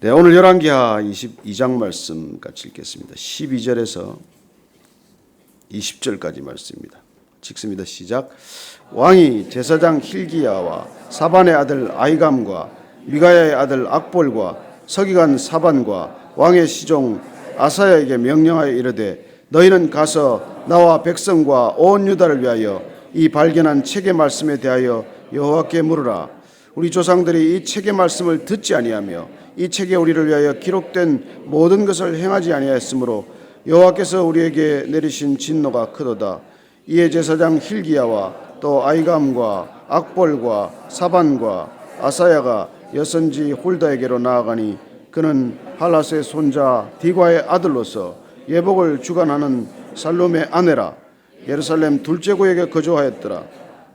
네, 오늘 열왕기하 22장 말씀 같이 읽겠습니다. 12절에서 20절까지 말씀입니다. 읽습니다. 시작. 왕이 제사장 힐기야와 사반의 아들 아이감과 미가야의 아들 악볼과 서기관 사반과 왕의 시종 아사야에게 명령하여 이르되 너희는 가서 나와 백성과 온 유다를 위하여 이 발견한 책의 말씀에 대하여 여호와께 물으라. 우리 조상들이 이 책의 말씀을 듣지 아니하며 이 책에 우리를 위하여 기록된 모든 것을 행하지 아니하였으므로 여호와께서 우리에게 내리신 진노가 크도다. 이에 제사장 힐기야와 또 아이감과 악볼과 사반과 아사야가 여선지 홀다에게로 나아가니 그는 할라스의 손자 디과의 아들로서 예복을 주관하는 살룸의 아내라. 예루살렘 둘째 구역에 거주하였더라.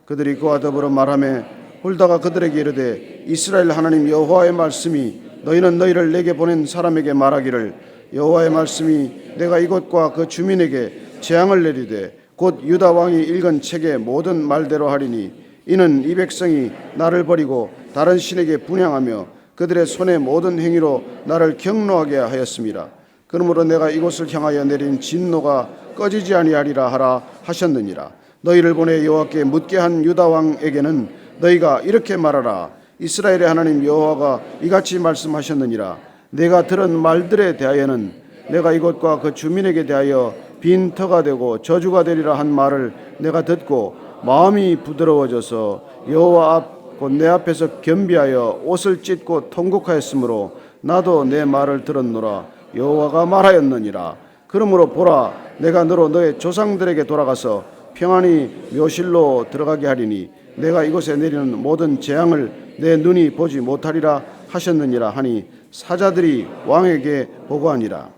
그들이 그와 더불어 말하며 홀다가 그들에게 이르되 이스라엘 하나님 여호와의 말씀이 너희는 너희를 내게 보낸 사람에게 말하기를 여호와의 말씀이 내가 이곳과 그 주민에게 재앙을 내리되 곧 유다 왕이 읽은 책의 모든 말대로 하리니 이는 이 백성이 나를 버리고 다른 신에게 분향하며 그들의 손의 모든 행위로 나를 경노하게 하였습니다. 그러므로 내가 이곳을 향하여 내린 진노가 꺼지지 아니하리라 하라 하셨느니라. 너희를 보내 여호와께 묻게 한 유다 왕에게는 너희가 이렇게 말하라. 이스라엘의 하나님 여호와가 이같이 말씀하셨느니라. 내가 들은 말들에 대하여는 내가 이곳과 그 주민에게 대하여 빈터가 되고 저주가 되리라 한 말을 내가 듣고 마음이 부드러워져서 여호와 앞 곧 내 앞에서 겸비하여 옷을 찢고 통곡하였으므로 나도 내 말을 들었노라. 여호와가 말하였느니라. 그러므로 보라, 내가 너로 너의 조상들에게 돌아가서 평안히 묘실로 들어가게 하리니 내가 이곳에 내리는 모든 재앙을 내 눈이 보지 못하리라 하셨느니라 하니 사자들이 왕에게 보고하니라.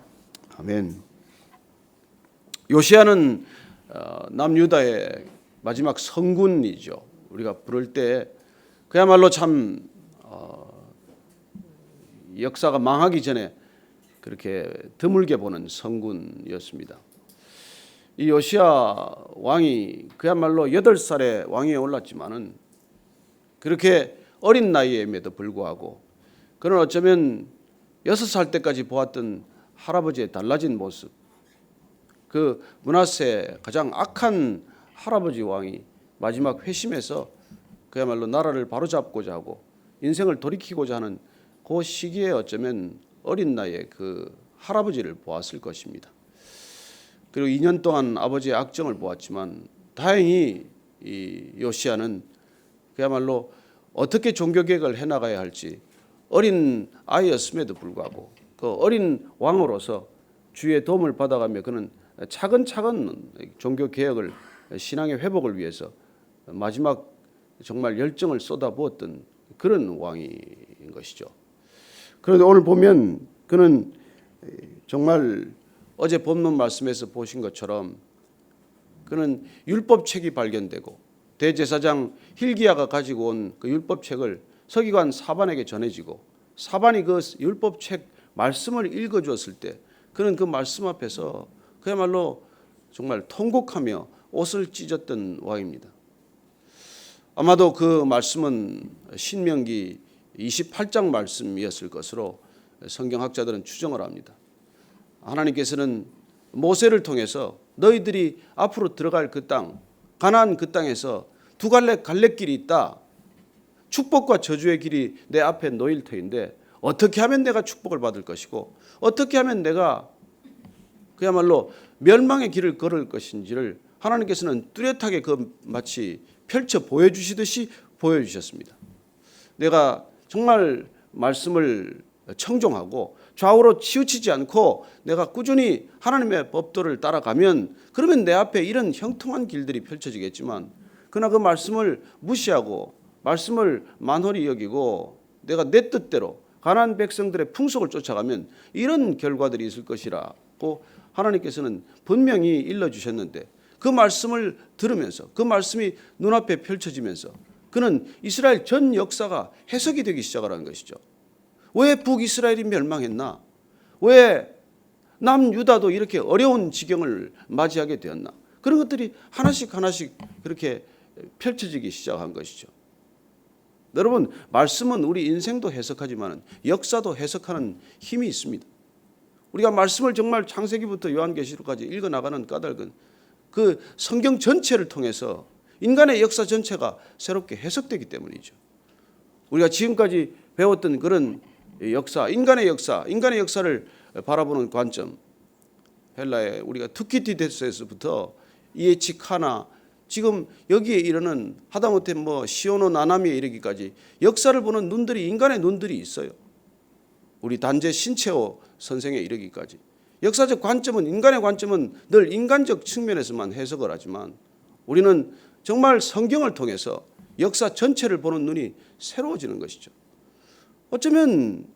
아멘. 요시야는 남유다의 마지막 성군이죠. 우리가 부를 때 그야말로 참 역사가 망하기 전에 그렇게 드물게 보는 성군이었습니다. 이 요시야 왕이 그야말로 8살에 왕위에 올랐지만은 그렇게 어린 나이임에도 불구하고 그는 어쩌면 6살 때까지 보았던 할아버지의 달라진 모습, 그 므낫세 가장 악한 할아버지 왕이 마지막 회심해서 그야말로 나라를 바로잡고자 하고 인생을 돌이키고자 하는 그 시기에 어쩌면 어린 나이에 그 할아버지를 보았을 것입니다. 그리고 2년 동안 아버지의 악정을 보았지만 다행히 이 요시야는 그야말로 어떻게 종교개혁을 해나가야 할지 어린 아이였음에도 불구하고 그 어린 왕으로서 주의 도움을 받아가며 그는 차근차근 종교개혁을 신앙의 회복을 위해서 마지막 정말 열정을 쏟아부었던 그런 왕인 것이죠. 그런데 오늘 보면 그는 정말 어제 본문 말씀에서 보신 것처럼 그는 율법책이 발견되고 대제사장 힐기야가 가지고 온 그 율법책을 서기관 사반에게 전해지고 사반이 그 율법책 말씀을 읽어주었을 때 그는 그 말씀 앞에서 그야말로 정말 통곡하며 옷을 찢었던 왕입니다. 아마도 그 말씀은 신명기 28장 말씀이었을 것으로 성경학자들은 추정을 합니다. 하나님께서는 모세를 통해서 너희들이 앞으로 들어갈 그 땅, 가나안 그 땅에서 두 갈래 갈래길이 있다. 축복과 저주의 길이 내 앞에 놓일 터인데 어떻게 하면 내가 축복을 받을 것이고 어떻게 하면 내가 그야말로 멸망의 길을 걸을 것인지를 하나님께서는 뚜렷하게 그 마치 펼쳐 보여주시듯이 보여주셨습니다. 내가 정말 말씀을 청종하고 좌우로 치우치지 않고 내가 꾸준히 하나님의 법도를 따라가면 그러면 내 앞에 이런 형통한 길들이 펼쳐지겠지만 그러나 그 말씀을 무시하고 말씀을 만홀히 여기고 내가 내 뜻대로 가나안 백성들의 풍속을 쫓아가면 이런 결과들이 있을 것이라고 하나님께서는 분명히 일러주셨는데 그 말씀을 들으면서 그 말씀이 눈앞에 펼쳐지면서 그는 이스라엘 전 역사가 해석이 되기 시작하는 것이죠. 왜 북이스라엘이 멸망했나? 왜 남유다도 이렇게 어려운 지경을 맞이하게 되었나? 그런 것들이 하나씩 하나씩 그렇게 펼쳐지기 시작한 것이죠. 여러분, 말씀은 우리 인생도 해석하지만 역사도 해석하는 힘이 있습니다. 우리가 말씀을 정말 창세기부터 요한계시록까지 읽어나가는 까닭은 그 성경 전체를 통해서 인간의 역사 전체가 새롭게 해석되기 때문이죠. 우리가 지금까지 배웠던 그런 역사, 인간의 역사를 바라보는 관점, 헬라의 우리가 투키티데스에서부터 이에치카나 지금 여기에 이르는 하다못해 시오노 나나미에 이르기까지 역사를 보는 눈들이 인간의 눈들이 있어요. 우리 단재 신채호 선생에 이르기까지 역사적 관점은 인간의 관점은 늘 인간적 측면에서만 해석을 하지만 우리는 정말 성경을 통해서 역사 전체를 보는 눈이 새로워지는 것이죠. 어쩌면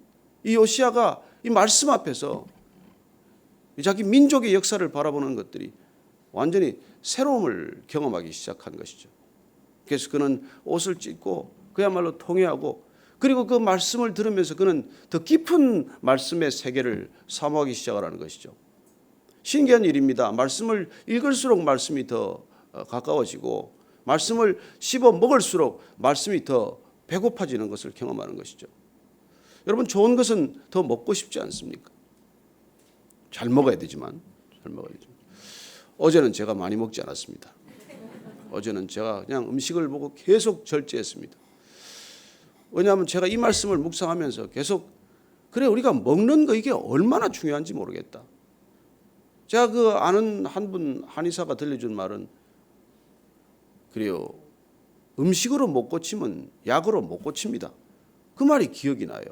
이 요시야가 이 말씀 앞에서 자기 민족의 역사를 바라보는 것들이 완전히 새로움을 경험하기 시작한 것이죠. 그래서 그는 옷을 찢고 그야말로 통회하고 그리고 그 말씀을 들으면서 그는 더 깊은 말씀의 세계를 사모하기 시작하는 것이죠. 신기한 일입니다. 말씀을 읽을수록 말씀이 더 가까워지고 말씀을 씹어 먹을수록 말씀이 더 배고파지는 것을 경험하는 것이죠. 여러분, 좋은 것은 더 먹고 싶지 않습니까? 잘 먹어야 되지만. 어제는 제가 많이 먹지 않았습니다. 어제는 제가 그냥 음식을 보고 계속 절제했습니다. 왜냐하면 제가 이 말씀을 묵상하면서 계속 그래, 우리가 먹는 거 이게 얼마나 중요한지 모르겠다. 제가 그 아는 한 분 한의사가 들려준 말은 그래요. 음식으로 못 고치면 약으로 못 고칩니다. 그 말이 기억이 나요.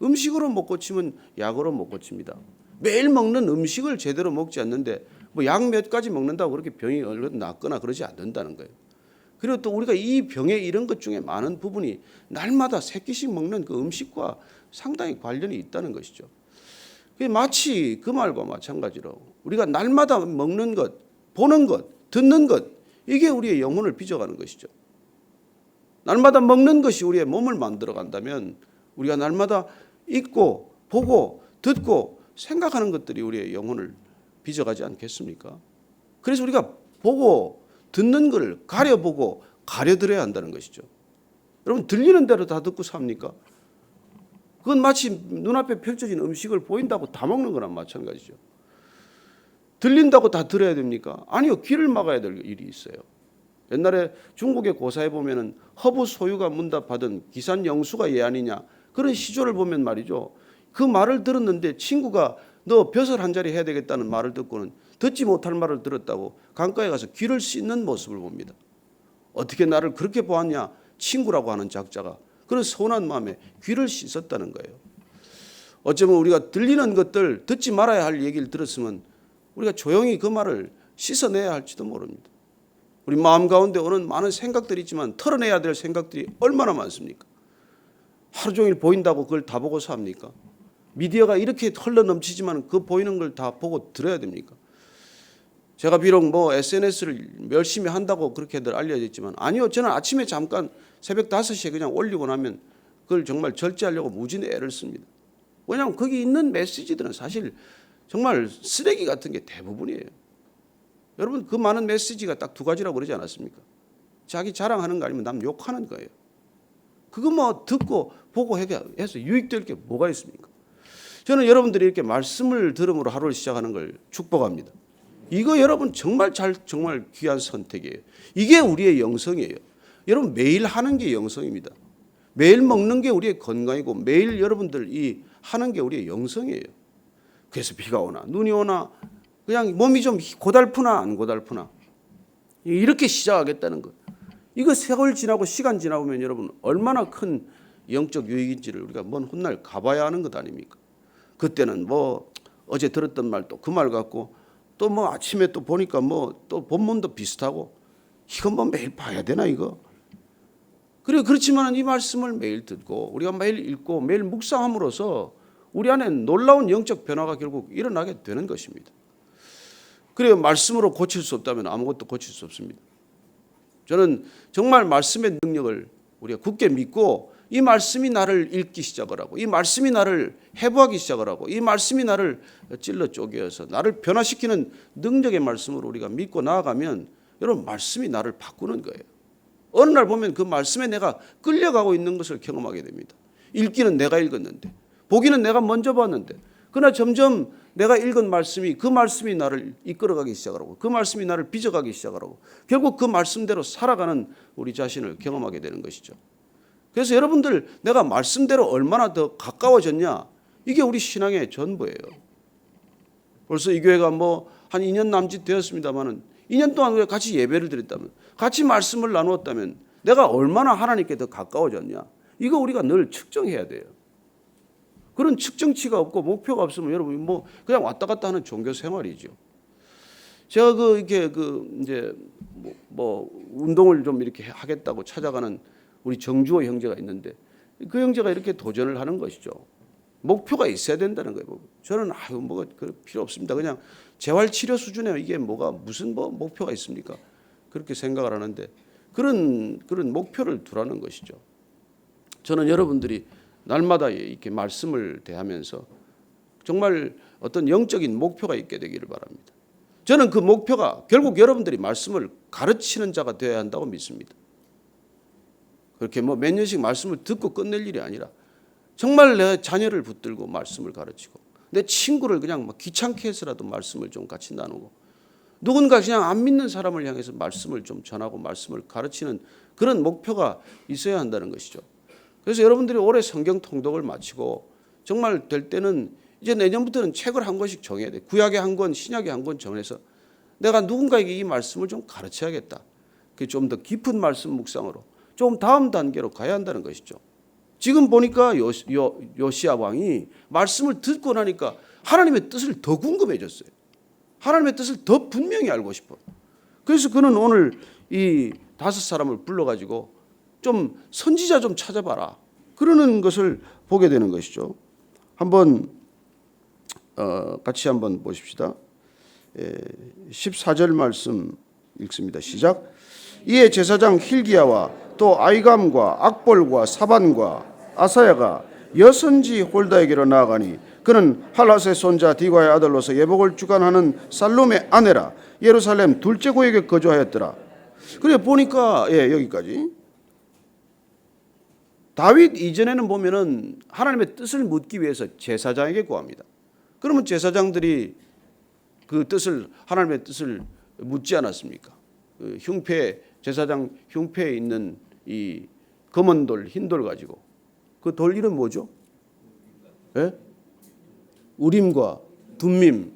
음식으로 못 고치면 약으로 못 고칩니다. 매일 먹는 음식을 제대로 먹지 않는데 약 몇 가지 먹는다고 그렇게 병이 얼른 낫거나 그러지 않는다는 거예요. 그리고 또 우리가 이 병에 이런 것 중에 많은 부분이 날마다 세 끼씩 먹는 그 음식과 상당히 관련이 있다는 것이죠. 마치 그 말과 마찬가지로 우리가 날마다 먹는 것, 보는 것, 듣는 것 이게 우리의 영혼을 빚어가는 것이죠. 날마다 먹는 것이 우리의 몸을 만들어 간다면 우리가 날마다 읽고 보고 듣고 생각하는 것들이 우리의 영혼을 빚어가지 않겠습니까? 그래서 우리가 보고 듣는 것을 가려보고 가려들어야 한다는 것이죠. 여러분, 들리는 대로 다 듣고 삽니까? 그건 마치 눈앞에 펼쳐진 음식을 보인다고 다 먹는 거랑 마찬가지죠. 들린다고 다 들어야 됩니까? 아니요. 귀를 막아야 될 일이 있어요. 옛날에 중국의 고사에 보면은 허부 소유가 문답하던 기산영수가 얘 아니냐 그런 시조를 보면 말이죠. 그 말을 들었는데 친구가 너 벼슬 한 자리 해야 되겠다는 말을 듣고는 듣지 못할 말을 들었다고 강가에 가서 귀를 씻는 모습을 봅니다. 어떻게 나를 그렇게 보았냐? 친구라고 하는 작자가 그런 서운한 마음에 귀를 씻었다는 거예요. 어쩌면 우리가 들리는 것들 듣지 말아야 할 얘기를 들었으면 우리가 조용히 그 말을 씻어내야 할지도 모릅니다. 우리 마음 가운데 오는 많은 생각들이 있지만 털어내야 될 생각들이 얼마나 많습니까? 하루 종일 보인다고 그걸 다 보고 삽니까? 미디어가 이렇게 흘러넘치지만 그 보이는 걸 다 보고 들어야 됩니까? 제가 비록 SNS를 열심히 한다고 그렇게들 알려져 있지만 아니요. 저는 아침에 잠깐 새벽 5시에 그냥 올리고 나면 그걸 정말 절제하려고 무진의 애를 씁니다. 왜냐하면 거기 있는 메시지들은 사실 정말 쓰레기 같은 게 대부분이에요. 여러분, 그 많은 메시지가 딱 두 가지라고 그러지 않았습니까? 자기 자랑하는 거 아니면 남 욕하는 거예요. 그거 듣고 보고 해서 유익될 게 뭐가 있습니까? 저는 여러분들이 이렇게 말씀을 들음으로 하루를 시작하는 걸 축복합니다. 이거 여러분 정말 귀한 선택이에요. 이게 우리의 영성이에요. 여러분, 매일 하는 게 영성입니다. 매일 먹는 게 우리의 건강이고 매일 여러분들 하는 게 우리의 영성이에요. 그래서 비가 오나 눈이 오나 그냥 몸이 좀 고달프나 안 고달프나 이렇게 시작하겠다는 거. 이거 세월 지나고 시간 지나보면 여러분 얼마나 큰 영적 유익인지를 우리가 먼 훗날 가봐야 하는 것 아닙니까? 그때는 어제 들었던 말 또 그 말 같고 또 아침에 또 보니까 또 본문도 비슷하고 이건 매일 봐야 되나 이거? 그렇지만 이 말씀을 매일 듣고 우리가 매일 읽고 매일 묵상함으로써 우리 안에 놀라운 영적 변화가 결국 일어나게 되는 것입니다. 그래요. 말씀으로 고칠 수 없다면 아무것도 고칠 수 없습니다. 저는 정말 말씀의 능력을 우리가 굳게 믿고 이 말씀이 나를 읽기 시작을 하고 이 말씀이 나를 해부하기 시작을 하고 이 말씀이 나를 찔러 쪼개어서 나를 변화시키는 능력의 말씀으로 우리가 믿고 나아가면 여러분 말씀이 나를 바꾸는 거예요. 어느 날 보면 그 말씀에 내가 끌려가고 있는 것을 경험하게 됩니다. 읽기는 내가 읽었는데, 보기는 내가 먼저 봤는데, 그러나 점점 내가 읽은 말씀이, 그 말씀이 나를 이끌어가기 시작하고, 그 말씀이 나를 빚어가기 시작하고, 결국 그 말씀대로 살아가는 우리 자신을 경험하게 되는 것이죠. 그래서 여러분들, 내가 말씀대로 얼마나 더 가까워졌냐, 이게 우리 신앙의 전부예요. 벌써 이 교회가 뭐 한 2년 남짓 되었습니다만은 2년 동안 우리가 같이 예배를 드렸다면, 같이 말씀을 나누었다면 내가 얼마나 하나님께 더 가까워졌냐, 이거 우리가 늘 측정해야 돼요. 그런 측정치가 없고 목표가 없으면 여러분 뭐 그냥 왔다 갔다 하는 종교 생활이죠. 제가 이렇게 이제 뭐 운동을 좀 이렇게 하겠다고 찾아가는 우리 정주호 형제가 있는데, 그 형제가 이렇게 도전을 하는 것이죠. 목표가 있어야 된다는 거예요. 저는 뭐가 필요 없습니다. 그냥 재활치료 수준에 이게 뭐가 무슨 뭐 목표가 있습니까? 그렇게 생각을 하는데, 그런 목표를 두라는 것이죠. 저는 여러분들이 날마다 이렇게 말씀을 대하면서 정말 어떤 영적인 목표가 있게 되기를 바랍니다. 저는 그 목표가 결국 여러분들이 말씀을 가르치는 자가 되어야 한다고 믿습니다. 그렇게 뭐 몇 년씩 말씀을 듣고 끝낼 일이 아니라 정말 내 자녀를 붙들고 말씀을 가르치고, 내 친구를 그냥 막 귀찮게 해서라도 말씀을 좀 같이 나누고, 누군가 그냥 안 믿는 사람을 향해서 말씀을 좀 전하고 말씀을 가르치는 그런 목표가 있어야 한다는 것이죠. 그래서 여러분들이 올해 성경 통독을 마치고 정말 될 때는 이제 내년부터는 책을 한 권씩 정해야 돼. 구약의 한 권, 신약의 한 권 정해서 내가 누군가에게 이 말씀을 좀 가르쳐야겠다. 그게 좀 더 깊은 말씀 묵상으로 좀 다음 단계로 가야 한다는 것이죠. 지금 보니까 요시야 왕이 말씀을 듣고 나니까 하나님의 뜻을 더 궁금해졌어요. 하나님의 뜻을 더 분명히 알고 싶어요. 그래서 그는 오늘 이 5사람을 불러가지고 좀 선지자 좀 찾아봐라, 그러는 것을 보게 되는 것이죠. 한번 같이 한번 보십시다. 14절 말씀 읽습니다. 시작. 이에 제사장 힐기야와 또 아이감과 악볼과 사반과 아사야가 여선지 홀다에게로 나아가니 그는 할라스의 손자 디과의 아들로서 예복을 주관하는 살룸의 아내라 예루살렘 둘째 고에게 거주하였더라. 그래 보니까 여기까지. 다윗 이전에는 보면은 하나님의 뜻을 묻기 위해서 제사장에게 구합니다. 그러면 제사장들이 그 뜻을, 하나님의 뜻을 묻지 않았습니까? 그 제사장 흉패에 있는 이 검은 돌, 흰 돌 가지고, 그 돌 이름 뭐죠? 예? 우림과 둠밈,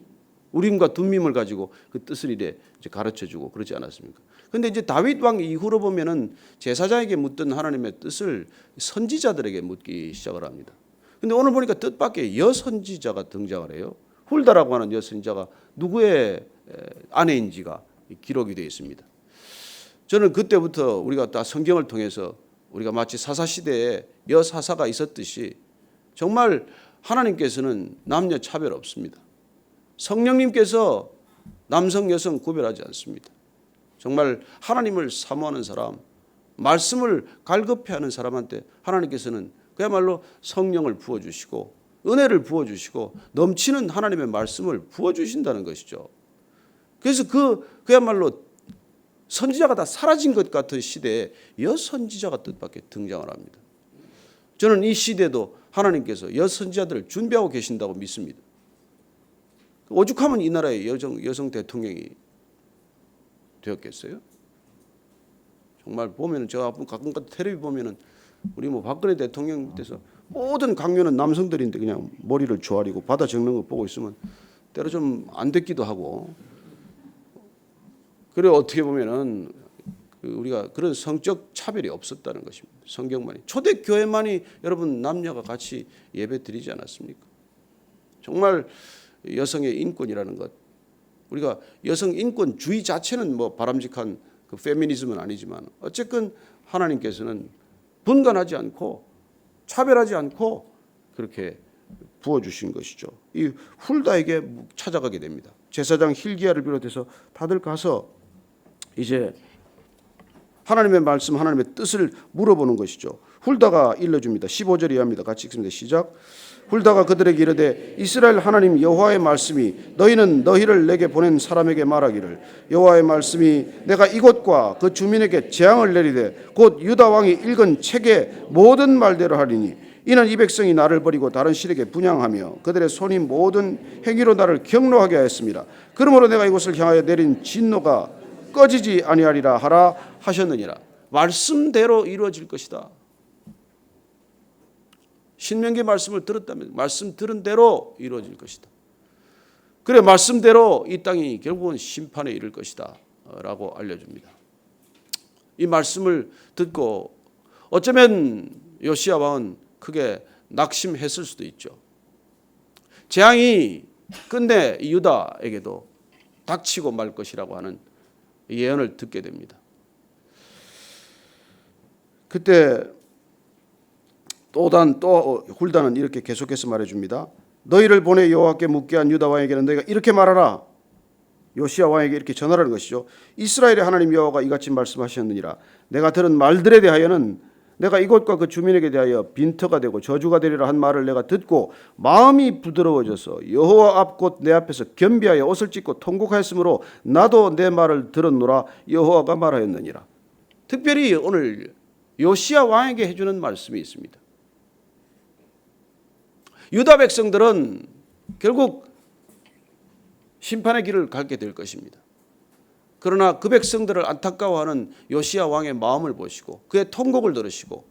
우림과 둠밈을 가지고 그 뜻을 이제 가르쳐주고 그러지 않았습니까? 그런데 이제 다윗 왕 이후로 보면은 제사장에게 묻던 하나님의 뜻을 선지자들에게 묻기 시작을 합니다. 그런데 오늘 보니까 뜻밖의 여선지자가 등장을 해요. 훌다라고 하는 여선지자가 누구의 아내인지가 기록이 되어 있습니다. 저는 그때부터 우리가 다 성경을 통해서 우리가 마치 사사시대에 여사사가 있었듯이 정말 하나님께서는 남녀 차별 없습니다. 성령님께서 남성 여성 구별하지 않습니다. 정말 하나님을 사모하는 사람, 말씀을 갈급해하는 사람한테 하나님께서는 그야말로 성령을 부어주시고 은혜를 부어주시고 넘치는 하나님의 말씀을 부어주신다는 것이죠. 그래서 그야말로 선지자가 다 사라진 것 같은 시대에 여선지자가 뜻밖의 등장을 합니다. 저는 이 시대도 하나님께서 여선지자들을 준비하고 계신다고 믿습니다. 오죽하면 이 나라의 여성 대통령이 되었겠어요? 정말 보면은 제가 가끔 텔레비 보면은 우리 뭐 박근혜 대통령 밑에서 모든 강요는 남성들인데 그냥 머리를 조아리고 받아 적는 거 보고 있으면 때로 좀 안 됐기도 하고. 그래 어떻게 보면은 우리가 그런 성적 차별이 없었다는 것입니다. 성경만이, 초대교회만이 여러분 남녀가 같이 예배 드리지 않았습니까? 정말 여성의 인권이라는 것, 우리가 여성 인권주의 자체는 뭐 바람직한 그 페미니즘은 아니지만 어쨌든 하나님께서는 분간하지 않고 차별하지 않고 그렇게 부어주신 것이죠. 이 훌다에게 찾아가게 됩니다. 제사장 힐기야를 비롯해서 다들 가서 이제 하나님의 말씀, 하나님의 뜻을 물어보는 것이죠. 훌다가 일러줍니다. 15절 이하입니다. 같이 읽습니다. 시작. 훌다가 그들에게 이르되 이스라엘 하나님 여호와의 말씀이 너희는 너희를 내게 보낸 사람에게 말하기를 여호와의 말씀이 내가 이곳과 그 주민에게 재앙을 내리되 곧 유다 왕이 읽은 책의 모든 말대로 하리니 이는 이 백성이 나를 버리고 다른 신에게 분향하며 그들의 손이 모든 행위로 나를 경노하게 하였습니다. 그러므로 내가 이곳을 향하여 내린 진노가 꺼지지 아니하리라 하라 하셨느니라. 말씀대로 이루어질 것이다. 신명기 말씀을 들었다면 말씀 들은 대로 이루어질 것이다. 그래 말씀대로 이 땅이 결국은 심판에 이를 것이다 라고 알려줍니다. 이 말씀을 듣고 어쩌면 요시야 왕은 크게 낙심했을 수도 있죠. 재앙이 끝내 유다에게도 닥치고 말 것이라고 하는 예언을 듣게 됩니다. 그때 또 훌다는 이렇게 계속해서 말해줍니다. 너희를 보내 여호와께 묻게 한 유다 왕에게는 너희가 이렇게 말하라. 요시야 왕에게 이렇게 전하라는 것이죠. 이스라엘의 하나님 여호와가 이같이 말씀하셨느니라. 내가 들은 말들에 대하여는 내가 이곳과 그 주민에게 대하여 빈터가 되고 저주가 되리라 한 말을 내가 듣고 마음이 부드러워져서 여호와 앞 곧 내 앞에서 겸비하여 옷을 찢고 통곡하였으므로 나도 내 말을 들었노라. 여호와가 말하였느니라. 특별히 오늘 요시야 왕에게 해주는 말씀이 있습니다. 유다 백성들은 결국 심판의 길을 가게 될 것입니다. 그러나 그 백성들을 안타까워하는 요시야 왕의 마음을 보시고 그의 통곡을 들으시고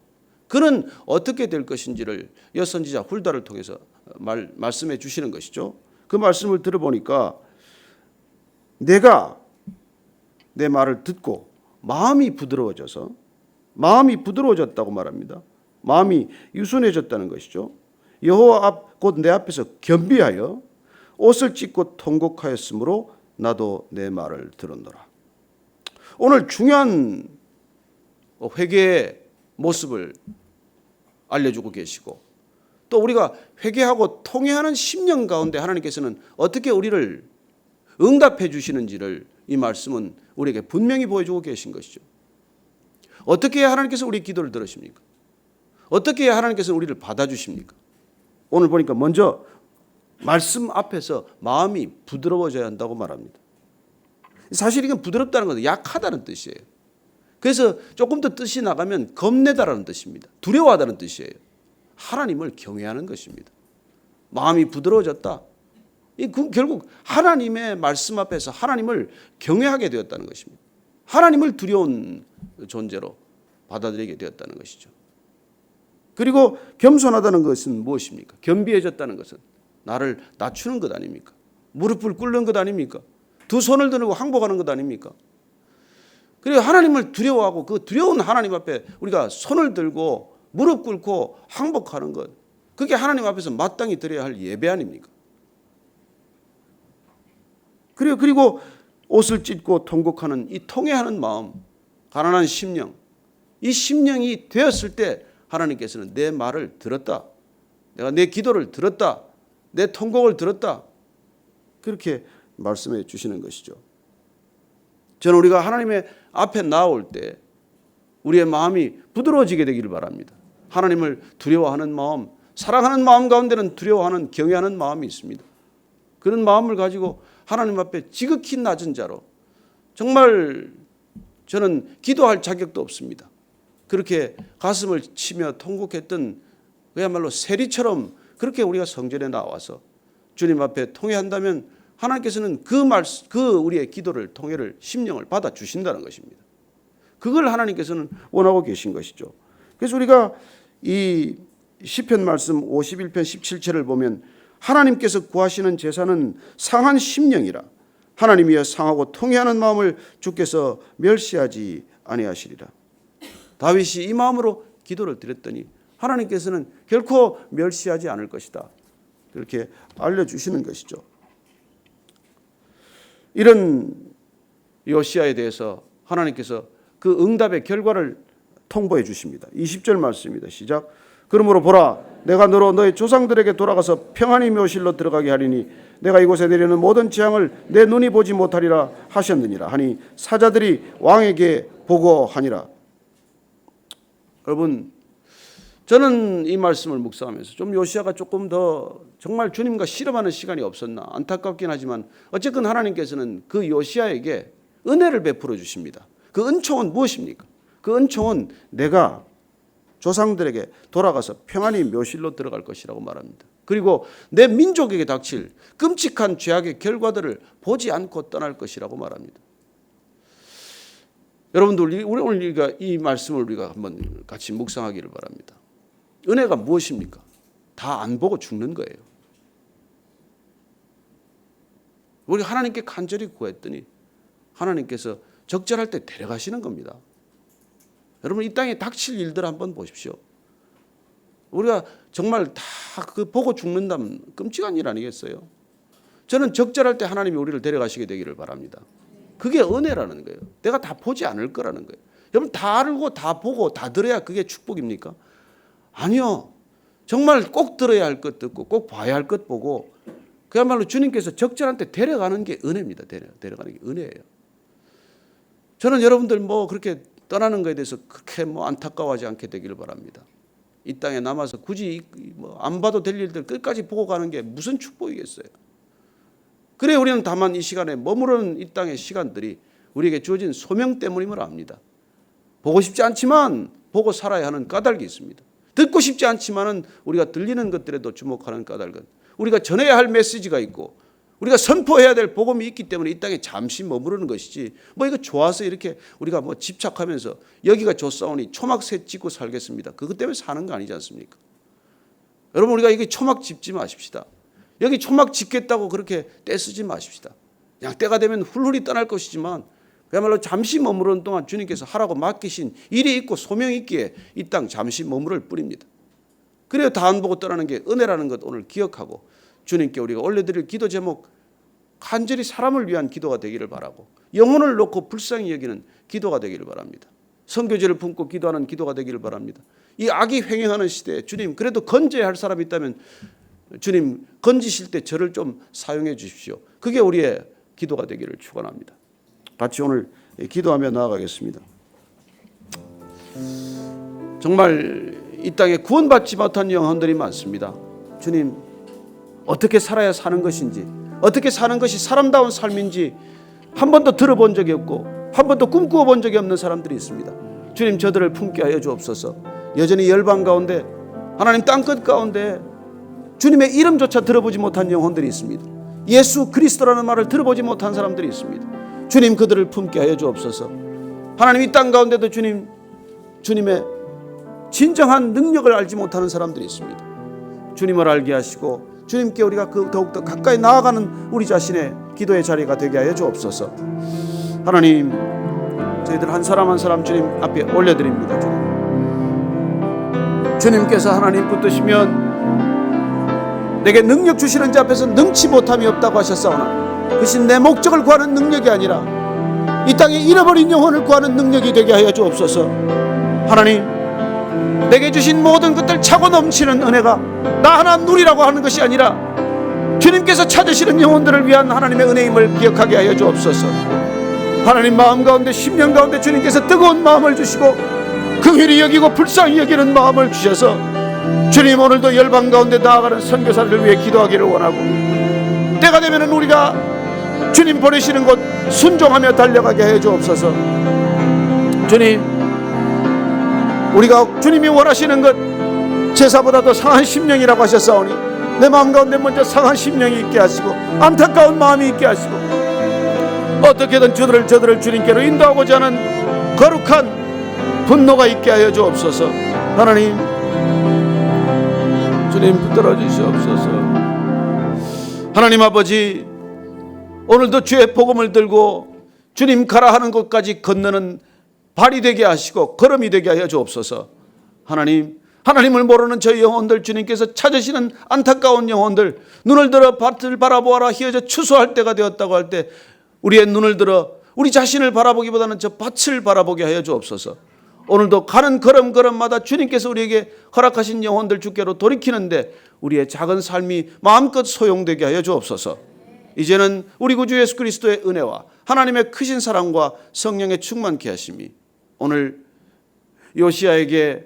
그는 어떻게 될 것인지를 여선지자 훌다를 통해서 말씀해 주시는 것이죠. 그 말씀을 들어보니까 내가 내 말을 듣고 마음이 부드러워졌다고 말합니다. 마음이 유순해졌다는 것이죠. 여호와 앞 곧 내 앞에서 겸비하여 옷을 찢고 통곡하였으므로 나도 내 말을 들었노라. 오늘 중요한 회개의 모습을 알려주고 계시고 또 우리가 회개하고 통회하는 심령 가운데 하나님께서는 어떻게 우리를 응답해 주시는지를 이 말씀은 우리에게 분명히 보여주고 계신 것이죠. 어떻게 해야 하나님께서 우리 기도를 들으십니까? 어떻게 해야 하나님께서 우리를 받아주십니까? 오늘 보니까 먼저 말씀 앞에서 마음이 부드러워져야 한다고 말합니다. 사실 이건 부드럽다는 것은 약하다는 뜻이에요. 그래서 조금 더 뜻이 나가면 겁내다라는 뜻입니다. 두려워하다는 뜻이에요. 하나님을 경외하는 것입니다. 마음이 부드러워졌다. 결국 하나님의 말씀 앞에서 하나님을 경외하게 되었다는 것입니다. 하나님을 두려운 존재로 받아들이게 되었다는 것이죠. 그리고 겸손하다는 것은 무엇입니까? 겸비해졌다는 것은 나를 낮추는 것 아닙니까? 무릎을 꿇는 것 아닙니까? 두 손을 들고 항복하는 것 아닙니까? 그리고 하나님을 두려워하고 그 두려운 하나님 앞에 우리가 손을 들고 무릎 꿇고 항복하는 것, 그게 하나님 앞에서 마땅히 드려야 할 예배 아닙니까? 그리고 옷을 찢고 통곡하는 이 통회하는 마음, 가난한 심령, 이 심령이 되었을 때 하나님께서는 내 말을 들었다. 내가 내 기도를 들었다. 내 통곡을 들었다. 그렇게 말씀해 주시는 것이죠. 저는 우리가 하나님의 앞에 나올 때 우리의 마음이 부드러워지게 되기를 바랍니다. 하나님을 두려워하는 마음, 사랑하는 마음 가운데는 두려워하는 경외하는 마음이 있습니다. 그런 마음을 가지고 하나님 앞에 지극히 낮은 자로 정말 저는 기도할 자격도 없습니다. 그렇게 가슴을 치며 통곡했던 그야말로 세리처럼 그렇게 우리가 성전에 나와서 주님 앞에 통회한다면 하나님께서는 그 우리의 기도를 통회를 심령을 받아 주신다는 것입니다. 그걸 하나님께서는 원하고 계신 것이죠. 그래서 우리가 이 시편 말씀 51편 17절을 보면 하나님께서 구하시는 제사는 상한 심령이라 하나님이여 상하고 통회하는 마음을 주께서 멸시하지 아니하시리라. 다윗이 이 마음으로 기도를 드렸더니 하나님께서는 결코 멸시하지 않을 것이다. 그렇게 알려주시는 것이죠. 이런 요시야에 대해서 하나님께서 그 응답의 결과를 통보해 주십니다. 20절 말씀입니다. 시작. 그러므로 보라 내가 너로 너의 조상들에게 돌아가서 평안히 묘실로 들어가게 하리니 내가 이곳에 내리는 모든 재앙을 내 눈이 보지 못하리라 하셨느니라 하니 사자들이 왕에게 보고하니라. 여러분, 저는 이 말씀을 묵상하면서 좀 요시야가 조금 더 정말 주님과 씨름하는 시간이 없었나 안타깝긴 하지만 어쨌든 하나님께서는 그 요시야에게 은혜를 베풀어 주십니다. 그 은총은 무엇입니까? 그 은총은 내가 조상들에게 돌아가서 평안히 묘실로 들어갈 것이라고 말합니다. 그리고 내 민족에게 닥칠 끔찍한 죄악의 결과들을 보지 않고 떠날 것이라고 말합니다. 여러분들, 우리 오늘 이 말씀을 우리가 한번 같이 묵상하기를 바랍니다. 은혜가 무엇입니까? 다 안 보고 죽는 거예요. 우리 하나님께 간절히 구했더니 하나님께서 적절할 때 데려가시는 겁니다. 여러분, 이 땅에 닥칠 일들 한번 보십시오. 우리가 정말 다 그 보고 죽는다면 끔찍한 일 아니겠어요? 저는 적절할 때 하나님이 우리를 데려가시게 되기를 바랍니다. 그게 은혜라는 거예요. 내가 다 보지 않을 거라는 거예요. 여러분, 다 알고 다 보고 다 들어야 그게 축복입니까? 아니요. 정말 꼭 들어야 할 것 듣고 꼭 봐야 할 것 보고 그야말로 주님께서 적절한 때 데려가는 게 은혜입니다. 데려가는 게 은혜예요. 저는 여러분들 그렇게 떠나는 것에 대해서 그렇게 안타까워하지 않게 되기를 바랍니다. 이 땅에 남아서 굳이 안 봐도 될 일들 끝까지 보고 가는 게 무슨 축복이겠어요. 그래 우리는 다만 이 시간에 머무르는 이 땅의 시간들이 우리에게 주어진 소명 때문임을 압니다. 보고 싶지 않지만 보고 살아야 하는 까닭이 있습니다. 듣고 싶지 않지만 우리가 들리는 것들에도 주목하는 까닭은 우리가 전해야 할 메시지가 있고 우리가 선포해야 될 복음이 있기 때문에 이 땅에 잠시 머무르는 것이지 이거 좋아서 이렇게 우리가 집착하면서 여기가 좋사오니 초막새 짓고 살겠습니다. 그것 때문에 사는 거 아니지 않습니까? 여러분, 우리가 이게 초막 짓지 마십시다. 여기 초막 짓겠다고 그렇게 떼쓰지 마십시다. 그냥 때가 되면 훌훌히 떠날 것이지만 그야말로 잠시 머무르는 동안 주님께서 하라고 맡기신 일이 있고 소명이 있기에 이 땅 잠시 머무를 뿐입니다. 그래야 다 안 보고 떠나는 게 은혜라는 것 오늘 기억하고 주님께 우리가 올려드릴 기도 제목 간절히 사람을 위한 기도가 되기를 바라고 영혼을 놓고 불쌍히 여기는 기도가 되기를 바랍니다. 선교제를 품고 기도하는 기도가 되기를 바랍니다. 이 악이 횡행하는 시대에 주님 그래도 건져야 할 사람이 있다면 주님 건지실 때 저를 좀 사용해 주십시오. 그게 우리의 기도가 되기를 축원합니다. 같이 오늘 기도하며 나아가겠습니다. 정말 이 땅에 구원받지 못한 영혼들이 많습니다. 주님, 어떻게 살아야 사는 것인지, 어떻게 사는 것이 사람다운 삶인지 한 번도 들어본 적이 없고 한 번도 꿈꾸어 본 적이 없는 사람들이 있습니다. 주님, 저들을 품게 하여 주옵소서. 여전히 열방 가운데 하나님 땅끝 가운데 주님의 이름조차 들어보지 못한 영혼들이 있습니다. 예수 그리스도라는 말을 들어보지 못한 사람들이 있습니다. 주님, 그들을 품게 하여 주옵소서. 하나님, 이 땅 가운데도 주님의 진정한 능력을 알지 못하는 사람들이 있습니다. 주님을 알게 하시고 주님께 우리가 더욱더 가까이 나아가는 우리 자신의 기도의 자리가 되게 하여 주옵소서. 하나님, 저희들 한 사람 한 사람 주님 앞에 올려드립니다. 주님께서 하나님 붙드시면 내게 능력 주시는 자 앞에서 능치 못함이 없다고 하셨사오나 그것이 내 목적을 구하는 능력이 아니라 이 땅에 잃어버린 영혼을 구하는 능력이 되게 하여 주옵소서. 하나님, 내게 주신 모든 것들 차고 넘치는 은혜가 나 하나 누리라고 하는 것이 아니라 주님께서 찾으시는 영혼들을 위한 하나님의 은혜임을 기억하게 하여 주옵소서. 하나님, 마음 가운데 심령 가운데 주님께서 뜨거운 마음을 주시고 긍휼히 여기고 불쌍히 여기는 마음을 주셔서 주님, 오늘도 열방 가운데 나아가는 선교사를 위해 기도하기를 원하고 때가 되면 우리가 주님 보내시는 곳 순종하며 달려가게 해 주옵소서. 주님, 우리가 주님이 원하시는 것 제사보다도 상한 심령이라고 하셨사오니 내 마음 가운데 먼저 상한 심령이 있게 하시고 안타까운 마음이 있게 하시고 어떻게든 저들을 주님께로 인도하고자 하는 거룩한 분노가 있게 하여 주옵소서. 하나님, 주님 붙들어 주시옵소서. 하나님 아버지, 오늘도 주의 복음을 들고 주님 가라 하는 곳까지 건너는 발이 되게 하시고 걸음이 되게 하여 주옵소서. 하나님, 하나님을 모르는 저희 영혼들 주님께서 찾으시는 안타까운 영혼들 눈을 들어 밭을 바라보아라 희어져 추수할 때가 되었다고 할 때 우리의 눈을 들어 우리 자신을 바라보기보다는 저 밭을 바라보게 하여 주옵소서. 오늘도 가는 걸음걸음마다 주님께서 우리에게 허락하신 영혼들 주께로 돌이키는데 우리의 작은 삶이 마음껏 소용되게 하여 주옵소서. 이제는 우리 구주 예수 그리스도의 은혜와 하나님의 크신 사랑과 성령의 충만케 하심이 오늘 요시야에게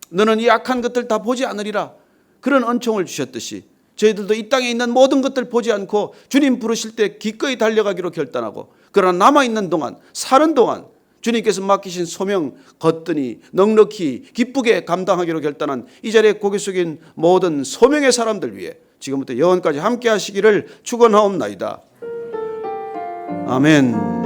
너는 이 악한 것들 다 보지 않으리라 그런 은총을 주셨듯이 저희들도 이 땅에 있는 모든 것들 보지 않고 주님 부르실 때 기꺼이 달려가기로 결단하고 그러나 남아있는 동안 사는 동안 주님께서 맡기신 소명 거뜬히 넉넉히 기쁘게 감당하기로 결단한 이 자리에 고개 숙인 모든 소명의 사람들 위해 지금부터 영원까지 함께 하시기를 축원하옵나이다. 아멘.